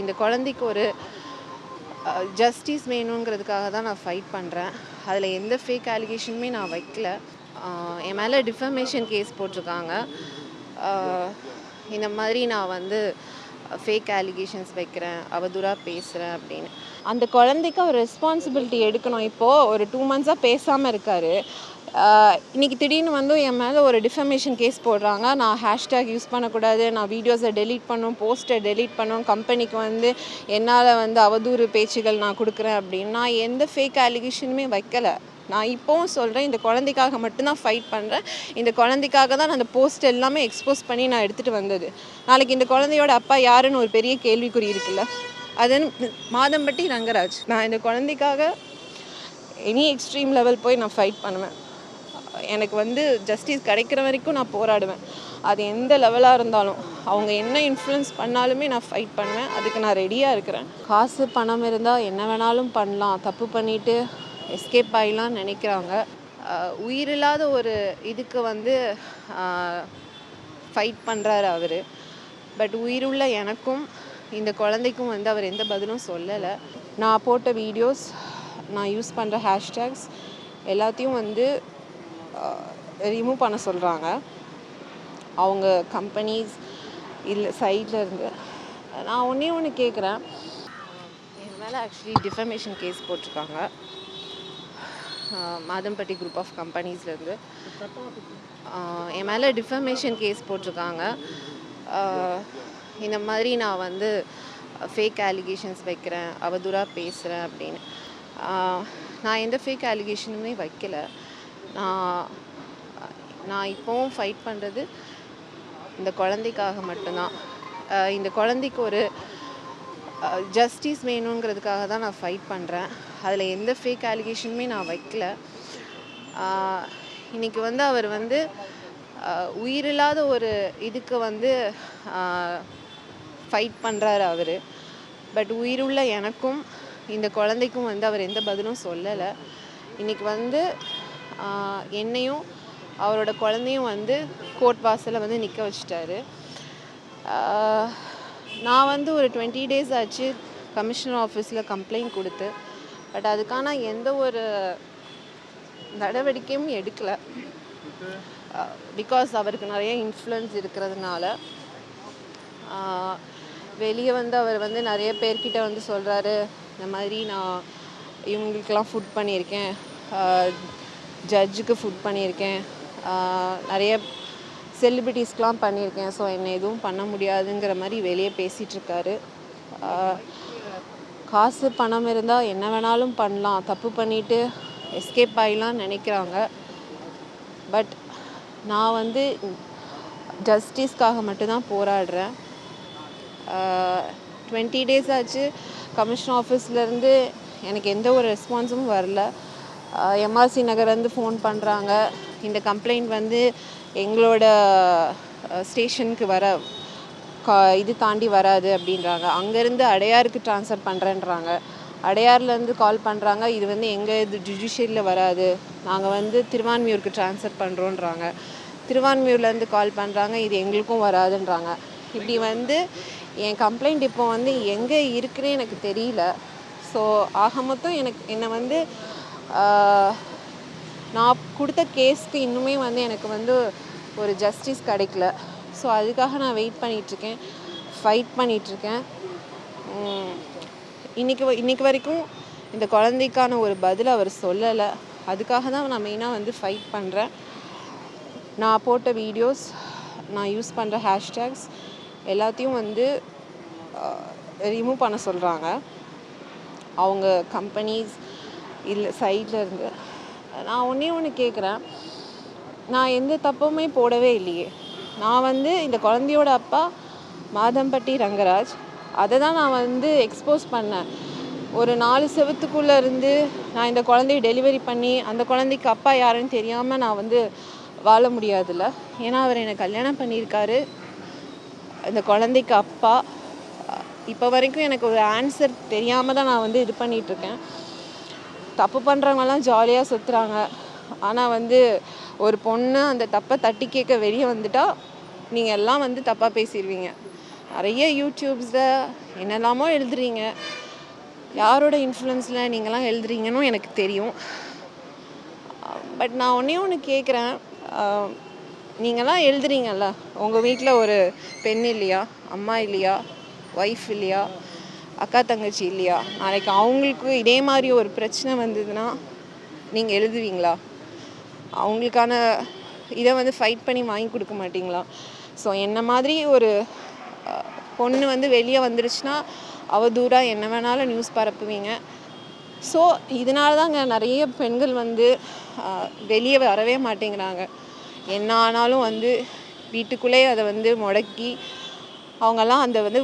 இந்த குழந்தைக்கு ஒரு ஜஸ்டிஸ் வேணுங்கிறதுக்காக தான் நான் ஃபைட் பண்ணுறேன். அதில் எந்த ஃபேக் அலிகேஷனுமே நான் வைக்கல. என் மேலே டிஃபமேஷன் கேஸ் போட்டிருக்காங்க. இந்த மாதிரி நான் வந்து ஃபேக் அலிகேஷன்ஸ் வைக்கிறேன், அவதூறாக பேசுகிறேன் அப்படின்னு. அந்த குழந்தைக்கு அவர் ரெஸ்பான்சிபிலிட்டி எடுக்கணும். இப்போது ஒரு 2 மந்த்ஸாக பேசாமல் இருக்கார். இன்றைக்கி திடீர்னு வந்து என் மேலே ஒரு டிஃபமேஷன் கேஸ் போடுறாங்க. நான் ஹேஷ்டேக் யூஸ் பண்ணக்கூடாது, நான் வீடியோஸை டெலீட் பண்ணணும், போஸ்ட்டை டெலீட் பண்ணணும், கம்பெனிக்கு வந்து என்னால் வந்து அவதூறு பேச்சுகள் நான் கொடுக்குறேன் அப்படின்னு. நான் எந்த ஃபேக் அலிகேஷனுமே வைக்கலை. நான் இப்போவும் சொல்கிறேன், இந்த குழந்தைக்காக மட்டும்தான் ஃபைட் பண்ணுறேன். இந்த குழந்தைக்காக தான் நான் அந்த போஸ்ட் எல்லாமே எக்ஸ்போஸ் பண்ணி நான் எடுத்துகிட்டு வந்தது. நாளைக்கு இந்த குழந்தையோட அப்பா யாருன்னு ஒரு பெரிய கேள்விக்குறி இருக்குல்ல. அது மாதம்பட்டி ரங்கராஜ். நான் இந்த குழந்தைக்காக எனி எக்ஸ்ட்ரீம் லெவல் போய் நான் ஃபைட் பண்ணுவேன். எனக்கு வந்து ஜஸ்டிஸ் கிடைக்கிற வரைக்கும் நான் போராடுவேன். அது எந்த லெவலாக இருந்தாலும், அவங்க என்ன இன்ஃப்ளூயன்ஸ் பண்ணாலுமே நான் ஃபைட் பண்ணுவேன். அதுக்கு நான் ரெடியாக இருக்கிறேன். காசு பணம் இருந்தால் என்ன வேணாலும் பண்ணலாம், தப்பு பண்ணிவிட்டு எஸ்கேப் ஆகிடலான்னு நினைக்கிறாங்க. உயிரில்லாத ஒரு இதுக்கு வந்து ஃபைட் பண்ணுறாரு அவர். பட் உயிருள்ள எனக்கும் இந்த குழந்தைக்கும் வந்து அவர் எந்த பதிலும் சொல்லலை. நான் போட்ட வீடியோஸ், நான் யூஸ் பண்ணுற ஹேஷ்டேக்ஸ் எல்லாத்தையும் வந்து ரிமூவ் பண்ண சொல்கிறாங்க அவங்க கம்பெனிஸ் இல்லை சைடில் இருந்து. நான் ஒன்று கேட்குறேன். என் மேலே ஆக்சுவலி டிஃபமேஷன் கேஸ் போட்டிருக்காங்க மாதம்பட்டி குரூப் ஆஃப் கம்பெனிஸ்லேருந்து. என் மேலே டிஃபமேஷன் கேஸ் போட்டிருக்காங்க. இந்த மாதிரி நான் வந்து ஃபேக் அலிகேஷன்ஸ் வைக்கிறேன், அவதூறாக பேசுகிறேன் அப்படின்னு. நான் எந்த ஃபேக் அலிகேஷனுமே வைக்கலை. நான் இப்போவும் ஃபைட் பண்ணுறது இந்த குழந்தைக்காக மட்டும்தான். இந்த குழந்தைக்கு ஒரு ஜஸ்டிஸ் வேணுங்கிறதுக்காக தான் நான் ஃபைட் பண்ணுறேன். அதில் எந்த ஃபேக் அலிகேஷனுமே நான் வைக்கல. இன்றைக்கி வந்து அவர் வந்து உயிரில்லாத ஒரு இதுக்கு வந்து ஃபைட் பண்ணுறாரு அவர். பட் உயிருள்ள எனக்கும் இந்த குழந்தைக்கும் வந்து அவர் எந்த பதிலும் சொல்லலை. இன்றைக்கி வந்து என்னையும் அவரோட குழந்தையும் வந்து கோர்ட் வாசலில் வந்து நிற்க வச்சிட்டாரு. நான் வந்து ஒரு 20 days ஆச்சு கமிஷனர் ஆஃபீஸில் கம்ப்ளைண்ட் கொடுத்து. பட் அதுக்கான எந்த ஒரு நடவடிக்கையும் எடுக்கலை. பிகாஸ் அவருக்கு நிறைய இன்ஃப்ளூயன்ஸ் இருக்கிறதுனால. வெளியே வந்து அவர் வந்து நிறைய பேர்கிட்ட வந்து சொல்கிறாரு, இந்த மாதிரி நான் இவங்களுக்கெல்லாம் ஃபுட் பண்ணியிருக்கேன், ஜட்ஜுக்கு ஃபுட் பண்ணியிருக்கேன், நிறைய செலிபிரிட்டிஸ்க்கெலாம் பண்ணியிருக்கேன், ஸோ என்னை எதுவும் பண்ண முடியாதுங்கிற மாதிரி வெளியே பேசிகிட்ருக்காரு. காசு பணம் இருந்தால் என்ன வேணாலும் பண்ணலாம், தப்பு பண்ணிவிட்டு எஸ்கேப் ஆகிடலான்னு நினைக்கிறாங்க. பட் நான் வந்து ஜஸ்டிஸ்க்காக மட்டும்தான் போராடுறேன். 20 days ஆச்சு கமிஷன் ஆஃபீஸ்லேருந்து எனக்கு எந்த ஒரு ரெஸ்பான்ஸும் வரல. எம்ஆர்சி நகர்லேருந்து ஃபோன் பண்ணுறாங்க, இந்த கம்ப்ளைண்ட் வந்து எங்களோட ஸ்டேஷனுக்கு இது தாண்டி வராது அப்படின்றாங்க. அங்கேருந்து அடையாருக்கு ட்ரான்ஸ்ஃபர் பண்ணுறேன்றாங்க. அடையார்லேருந்து கால் பண்ணுறாங்க, இது வந்து எங்கள் இது ஜுடிஷியரியில் வராது, நாங்கள் வந்து திருவான்மியூருக்கு ட்ரான்ஸ்ஃபர் பண்ணுறோன்றாங்க. திருவான்மியூர்லேருந்து கால் பண்ணுறாங்க, இது எங்களுக்கும் வராதுன்றாங்க. இப்படி வந்து என் கம்ப்ளைண்ட் இப்போ வந்து எங்கே இருக்குன்னே எனக்கு தெரியல. ஸோ ஆக மொத்தம் என்னை வந்து நான் கொடுத்த கேஸ்க்கு இன்னுமே வந்து எனக்கு வந்து ஒரு ஜஸ்டிஸ் கிடைக்கல. ஸோ அதுக்காக நான் வெயிட் பண்ணிகிட்ருக்கேன், ஃபைட் பண்ணிகிட்ருக்கேன். இன்றைக்கி வரைக்கும் இந்த குழந்தைக்கான ஒரு பதில் அவர் சொல்லலை. அதுக்காக தான் நான் மெயினாக வந்து ஃபைட் பண்ணுறேன். நான் போட்ட வீடியோஸ், நான் யூஸ் பண்ணுற ஹேஷ்டேக்ஸ் எல்லாத்தையும் வந்து ரிமூவ் பண்ண சொல்கிறாங்க அவங்க கம்பெனிஸ் இல்லை சைடில் இருந்து. நான் ஒன்று கேட்குறேன். நான் எந்த தப்புமே போடவே இல்லையே. நான் வந்து இந்த குழந்தையோட அப்பா மாதம்பட்டி ரங்கராஜ், அதை தான் நான் வந்து எக்ஸ்போஸ் பண்ணேன். ஒரு 4 செவத்துக்குள்ளே இருந்து நான் இந்த குழந்தைய டெலிவரி பண்ணி அந்த குழந்தைக்கு அப்பா யாருன்னு தெரியாமல் நான் வந்து வாழ முடியாதுல்ல. ஏன்னா அவர் என்னை கல்யாணம் பண்ணியிருக்காரு, இந்த குழந்தைக்கு அப்பா. இப்போ வரைக்கும் எனக்கு ஒரு ஆன்சர் தெரியாமல் தான் நான் வந்து இது பண்ணிகிட்ருக்கேன். தப்பு பண்ணுறவங்கலாம் ஜாலியாக சுற்றுறாங்க. ஆனால் வந்து ஒரு பொண்ணு அந்த தப்பை தட்டி கேட்க வெளியே வந்துட்டால் நீங்கள் எல்லாம் வந்து தப்பாக பேசிடுவீங்க. நிறைய யூடியூப்ஸில் என்னெல்லாமோ எழுதுறீங்க, யாரோட இன்ஃப்ளூயன்ஸில் நீங்களாம் எழுதுறீங்கன்னு எனக்கு தெரியும். பட் நான் ஒன்று கேட்குறேன், நீங்களாம் எழுதுறீங்கல்ல, உங்கள் வீட்டில் ஒரு பெண் இல்லையா, அம்மா இல்லையா, ஒய்ஃப் இல்லையா, அக்கா தங்கச்சி இல்லையா? நாளைக்கு அவங்களுக்கு இதே மாதிரி ஒரு பிரச்சனை வந்ததுன்னா நீங்கள் எழுதுவீங்களா? அவங்களுக்கான இதை வந்து ஃபைட் பண்ணி வாங்கி கொடுக்க மாட்டிங்களா? ஸோ என்ன மாதிரி ஒரு பொண்ணு வந்து வெளியே வந்துருச்சுன்னா அவதூறாக என்ன வேணாலும் நியூஸ் பரப்புவீங்க. ஸோ இதனால தாங்க நிறைய பெண்கள் வந்து வெளியே வரவே மாட்டேங்கிறாங்க. என்ன ஆனாலும் வந்து வீட்டுக்குள்ளேயே அதை வந்து முடக்கி அவங்கெல்லாம் அந்த வந்து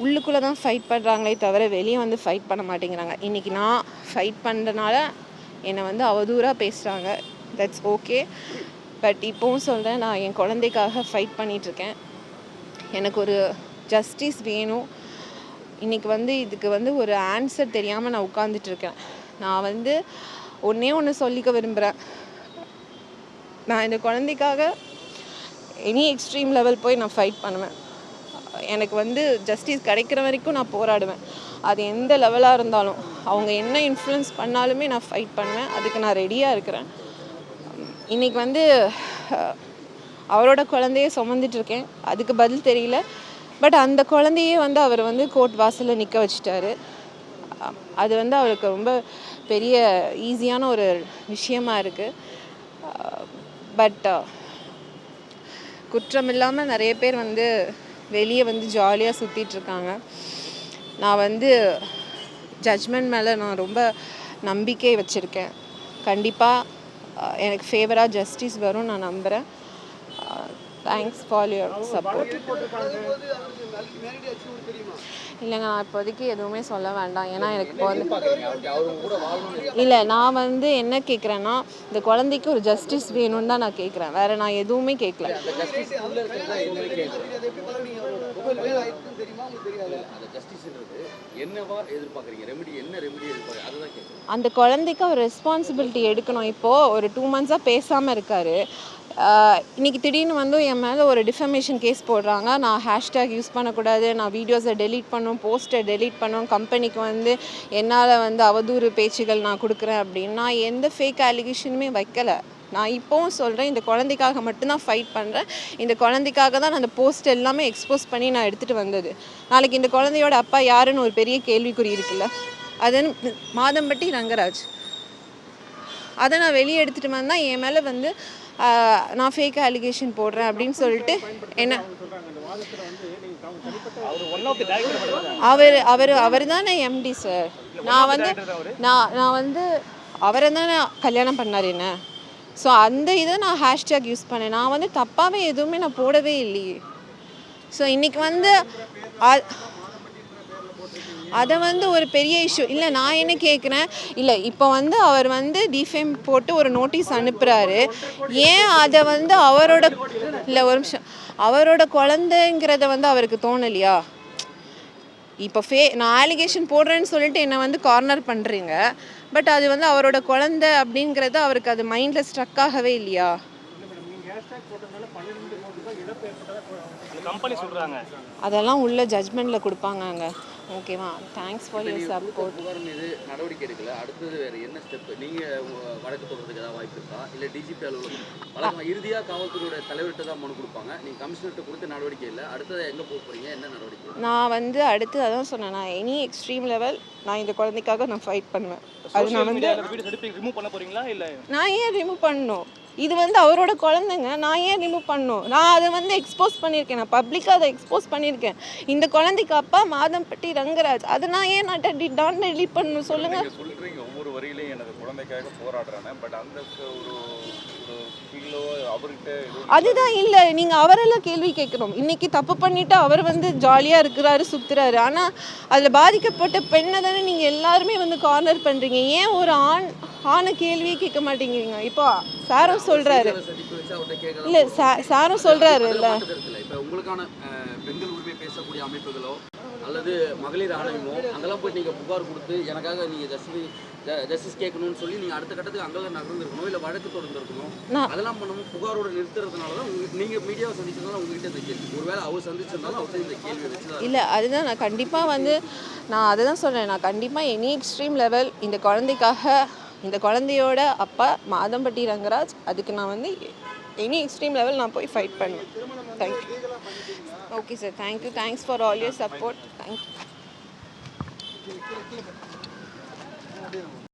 உள்ளுக்குள்ளே தான் ஃபைட் பண்ணுறாங்களே தவிர வெளியே வந்து ஃபைட் பண்ண மாட்டேங்கிறாங்க. இன்றைக்கி நான் ஃபைட் பண்ணுறனால என்னை வந்து அவதூறாக பேசுகிறாங்க, தட்ஸ் ஓகே. பட் இப்போவும் சொல்கிறேன், நான் என் குழந்தைக்காக ஃபைட் பண்ணிகிட்ருக்கேன். எனக்கு ஒரு ஜஸ்டிஸ் வேணும். இன்றைக்கி வந்து இதுக்கு வந்து ஒரு ஆன்சர் தெரியாமல் நான் உட்காந்துட்ருக்கேன். நான் வந்து ஒன்று சொல்லிக்க விரும்புகிறேன். நான் இந்த குழந்தைக்காக எனி எக்ஸ்ட்ரீம் லெவல் போய் நான் ஃபைட் பண்ணுவேன். எனக்கு வந்து ஜஸ்டிஸ் கிடைக்கிற வரைக்கும் நான் போராடுவேன். அது எந்த லெவலாக இருந்தாலும், அவங்க என்ன இன்ஃப்ளூயன்ஸ் பண்ணாலுமே நான் ஃபைட் பண்ணுவேன். அதுக்கு நான் ரெடியாக இருக்கிறேன். இன்றைக்கி வந்து அவரோட குழந்தைய சுமந்துட்டுருக்கேன், அதுக்கு பதில் தெரியல. பட் அந்த குழந்தையே வந்து அவர் வந்து கோர்ட் வாசலில் நிற்க வச்சிட்டாரு. அது வந்து அவருக்கு ரொம்ப பெரிய ஈஸியான ஒரு விஷயமா இருக்குது. பட் குற்றம் இல்லாமல் நிறைய பேர் வந்து வெளியே வந்து ஜாலியாக சுற்றிட்டுருக்காங்க. நான் வந்து ஜட்ஜ்மெண்ட் மேலே நான் ரொம்ப நம்பிக்கை வச்சுருக்கேன். கண்டிப்பாக எனக்கு ஃபேவராக ஜஸ்டிஸ் வரும் நான் நம்புகிறேன். Thanks for your support. இல்லைங்க, நான் இப்போதைக்கு எதுவுமே சொல்ல வேண்டாம். ஏன்னா எனக்கு இப்போ வந்து இல்லை, நான் வந்து என்ன கேட்குறேன்னா, இந்த குழந்தைக்கு ஒரு ஜஸ்டிஸ் வேணும்னு தான் நான் கேட்குறேன். வேறு நான் எதுவுமே கேட்கல. அந்த குழந்தைக்கு அவர் ரெஸ்பான்சிபிலிட்டி எடுக்கணும். இப்போது ஒரு 2 months பேசாமல் இருக்கார். இன்றைக்கி திடீர்னு வந்து என் மேலே ஒரு டிஃபமேஷன் கேஸ் போடுறாங்க. நான் ஹேஷ்டேக் யூஸ் பண்ணக்கூடாது, நான் வீடியோஸை டெலீட் பண்ணணும், போஸ்ட்டை டெலீட் பண்ணணும், கம்பெனிக்கு வந்து என்னால் வந்து அவதூறு பேச்சுகள் நான் கொடுக்குறேன் அப்படின்னு. நான் எந்த ஃபேக் அலிகேஷனுமே வைக்கலை. நான் இப்போவும் சொல்கிறேன், இந்த குழந்தைக்காக மட்டும்தான் ஃபைட் பண்ணுறேன். இந்த குழந்தைக்காக தான் நான் அந்த போஸ்ட் எல்லாமே எக்ஸ்போஸ் பண்ணி நான் எடுத்துகிட்டு வந்தது. நாளைக்கு இந்த குழந்தையோட அப்பா யாருன்னு ஒரு பெரிய கேள்விக்குறி இருக்குல்ல, அது மாதம்பட்டி ரங்கராஜ். அதை நான் வெளியே எடுத்துகிட்டு வந்தால் என் மேலே வந்து நான் ஃபேக் அலிகேஷன் போடுறேன் அப்படின்னு சொல்லிட்டு என்ன அவர் தானே எம்டி சார். நான் வந்து அவரை தானே கல்யாணம் பண்ணார் என்ன. ஸோ அந்த இதை நான் ஹேஷ்டேக் யூஸ் பண்ணேன். நான் வந்து தப்பாகவே எதுவுமே நான் போடவே இல்லையே. ஸோ இன்றைக்கி வந்து அதை வந்து ஒரு பெரிய இஷ்யூ இல்லை. நான் என்ன கேட்குறேன், இல்லை இப்போ வந்து அவர் வந்து டிஃபேம் போட்டு ஒரு நோட்டீஸ் அனுப்புகிறாரு. ஏன் அதை வந்து அவரோட இல்லை ஒரு நிமிஷம் அவரோட குழந்தைங்கிறத வந்து அவருக்கு தோணலையா? இப்போ நான் அலிகேஷன் போடுறேன்னு சொல்லிட்டு என்னை வந்து கார்னர் பண்ணுறீங்க. பட் அது வந்து அவரோட குழந்தை அப்படிங்கிறது அவருக்கு அது மைண்டில் ஸ்ட்ரக் ஆகவே இல்லையா? அதெல்லாம் உள்ள ஜட்ஜ்மெண்ட்டில் கொடுப்பாங்க. ஓகேவா? Thanks for your support. புகார் மீது நடவடிக்கை எடுக்கல, அடுத்தது வேறு என்ன ஸ்டெப்? நீங்கள் வழக்கு தொடர்றதுக்கு ஏதாவது வாய்ப்பு இருக்கா? இல்லை டிஜிபி அலுவலகம் இறுதியாக காவல்துறையோட தலைவர்கிட்ட தான் மனு கொடுப்பாங்க, நீங்கள் கமிஷனர்கிட்ட கொடுத்து நடவடிக்கை இல்லை, அடுத்தது எங்கே போக போகிறீங்க? என்ன நடவடிக்கை? நான் வந்து அடுத்து அதான் சொன்னேன், நான் எனி எக்ஸ்ட்ரீம் லெவல் நான் இந்த குழந்தைக்காக நான் ஃபைட் பண்ணுவேன். அது நான் வந்து நான் ஏன் ரிமூவ் பண்ணணும்? இது வந்து அவரோட குழந்தைங்க, நான் ஏன் ரிமூவ் பண்ணணும்? நான் அதை வந்து எக்ஸ்போஸ் பண்ணியிருக்கேன், நான் பப்ளிக்காக அதை எக்ஸ்போஸ் பண்ணியிருக்கேன். இந்த குழந்தைக்கு அப்பா மாதம்பட்டி ரங்கராஜ், அதை நான் ஏன் நான் டெலீட் பண்ணணும் சொல்லுங்கள். சொல்கிறீங்க ஒவ்வொரு வரியிலையும் எனது குழந்தைக்காக போராடுறேன். பட் அந்த ஒரு ஃபீலோ அவர்கிட்ட அதுதான் இல்லை. நீங்கள் அவரெல்லாம் கேள்வி கேட்கணும். இன்றைக்கி தப்பு பண்ணிவிட்டு அவர் வந்து ஜாலியாக இருக்கிறாரு, சுற்றுறாரு. ஆனால் அதில் பாதிக்கப்பட்ட பெண்ணை தானே நீங்கள் எல்லாருமே வந்து கார்னர் பண்ணுறீங்க. ஏன் ஒரு ஆணை கேள்வியே கேட்க மாட்டேங்கிறீங்க? இப்போ சாரும் சொல்கிறாரு இல்லை, சாரும் சொல்கிறாரு இல்லை, இப்போ உங்களுக்கான பெண்கள் உரிமை பேசக்கூடிய அமைப்புகளோ அல்லது மகளிர் ஆணையமோ அங்கெல்லாம் போய் நீங்கள் புகார் கொடுத்து எனக்காக நீங்கள் ஜஸ்டிஸ் கேட்கணும்னு சொல்லி நீங்கள் அடுத்த கட்டத்துக்கு அங்கெல்லாம் நகர்ந்துருக்கணும், இல்லை வழக்கு தொடர்ந்துருக்கணும். நான் அதெல்லாம் பண்ணாமல் புகாரோட நிறுத்துறதுனால தான் நீங்கள் மீடியாவை சந்திச்சதுனால உங்ககிட்ட இந்த கேள்வி. ஒருவேளை அவர் சந்திச்சிருந்தாலும் அவர்கிட்ட இந்த கேள்வி வச்சு இல்லை அதுதான் நான் கண்டிப்பாக வந்து நான் அதை தான் சொல்கிறேன். நான் கண்டிப்பாக எனி எக்ஸ்ட்ரீம் லெவல் இந்த குழந்தைக்காக, இந்த குழந்தையோட அப்பா மாதம்பட்டி ரங்கராஜ், அதுக்கு நான் வந்து எனி எக்ஸ்ட்ரீம் லெவல் நான் போய் ஃபைட் பண்ணுவேன். Thank you. Okay sir, thank you. Thanks for all your support. Thank you.